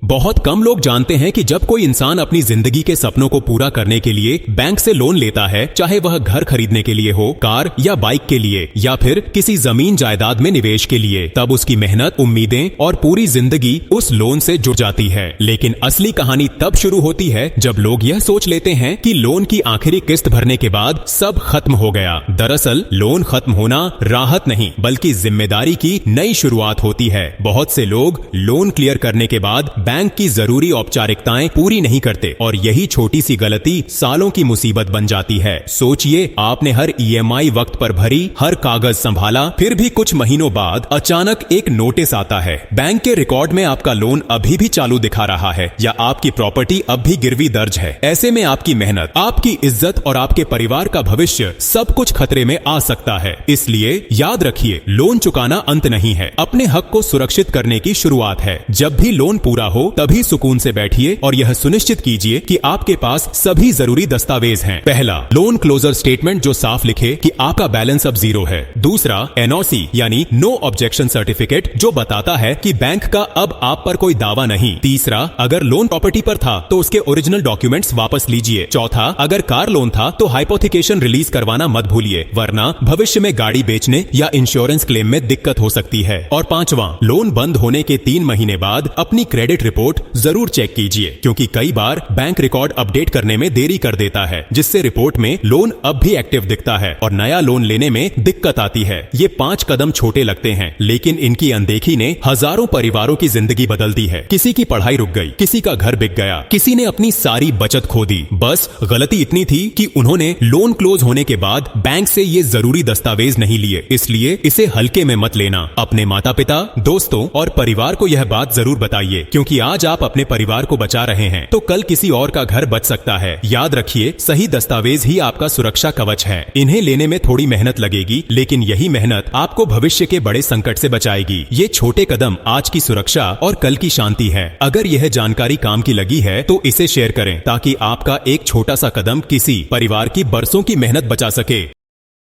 बहुत कम लोग जानते हैं कि जब कोई इंसान अपनी जिंदगी के सपनों को पूरा करने के लिए बैंक से लोन लेता है, चाहे वह घर खरीदने के लिए हो, कार या बाइक के लिए, या फिर किसी जमीन जायदाद में निवेश के लिए, तब उसकी मेहनत, उम्मीदें और पूरी जिंदगी उस लोन से जुड़ जाती है। लेकिन असली कहानी तब शुरू होती है जब लोग यह सोच लेते हैं कि लोन की आखिरी किस्त भरने के बाद सब खत्म हो गया। दरअसल लोन खत्म होना राहत नहीं, बल्कि जिम्मेदारी की नई शुरुआत होती है। बहुत से लोग लोन क्लियर करने के बाद बैंक की जरूरी औपचारिकताएं पूरी नहीं करते और यही छोटी सी गलती सालों की मुसीबत बन जाती है। सोचिए, आपने हर ईएमआई वक्त पर भरी, हर कागज संभाला, फिर भी कुछ महीनों बाद अचानक एक नोटिस आता है। बैंक के रिकॉर्ड में आपका लोन अभी भी चालू दिखा रहा है या आपकी प्रॉपर्टी अब भी गिरवी दर्ज है। ऐसे में आपकी मेहनत, आपकी इज्जत और आपके परिवार का भविष्य सब कुछ खतरे में आ सकता है। इसलिए याद रखिए, लोन चुकाना अंत नहीं है, अपने हक को सुरक्षित करने की शुरुआत है। जब भी लोन पूरा हो तभी सुकून से बैठिए और यह सुनिश्चित कीजिए कि आपके पास सभी जरूरी दस्तावेज हैं। पहला, लोन क्लोजर स्टेटमेंट जो साफ लिखे कि आपका बैलेंस अब 0 है। दूसरा, एनओसी यानी नो ऑब्जेक्शन सर्टिफिकेट जो बताता है कि बैंक का अब आप पर कोई दावा नहीं। तीसरा, अगर लोन प्रॉपर्टी पर था तो उसके ओरिजिनल डॉक्यूमेंट्स वापस लीजिए। चौथा, अगर कार लोन था तो हाइपोथिकेशन रिलीज करवाना मत भूलिए, वरना भविष्य में गाड़ी बेचने या इंश्योरेंस क्लेम में दिक्कत हो सकती है। और पांचवा, लोन बंद होने के 3 महीने बाद अपनी क्रेडिट रिपोर्ट जरूर चेक कीजिए, क्योंकि कई बार बैंक रिकॉर्ड अपडेट करने में देरी कर देता है, जिससे रिपोर्ट में लोन अब भी एक्टिव दिखता है और नया लोन लेने में दिक्कत आती है। ये 5 कदम छोटे लगते हैं, लेकिन इनकी अनदेखी ने हजारों परिवारों की जिंदगी बदल दी है। किसी की पढ़ाई रुक गई, किसी का घर बिक गया, किसी ने अपनी सारी बचत खो दी। बस गलती इतनी थी कि उन्होंने लोन क्लोज होने के बाद बैंक से ये जरूरी दस्तावेज नहीं लिए। इसलिए इसे हल्के में मत लेना। अपने माता पिता, दोस्तों और परिवार को यह बात जरूर बताइए, क्योंकि आज आप अपने परिवार को बचा रहे हैं तो कल किसी और का घर बच सकता है। याद रखिए, सही दस्तावेज ही आपका सुरक्षा कवच है। इन्हें लेने में थोड़ी मेहनत लगेगी, लेकिन यही मेहनत आपको भविष्य के बड़े संकट से बचाएगी। ये छोटे कदम आज की सुरक्षा और कल की शांति है। अगर यह जानकारी काम की लगी है तो इसे शेयर करें, ताकि आपका एक छोटा सा कदम किसी परिवार की बरसों की मेहनत बचा सके।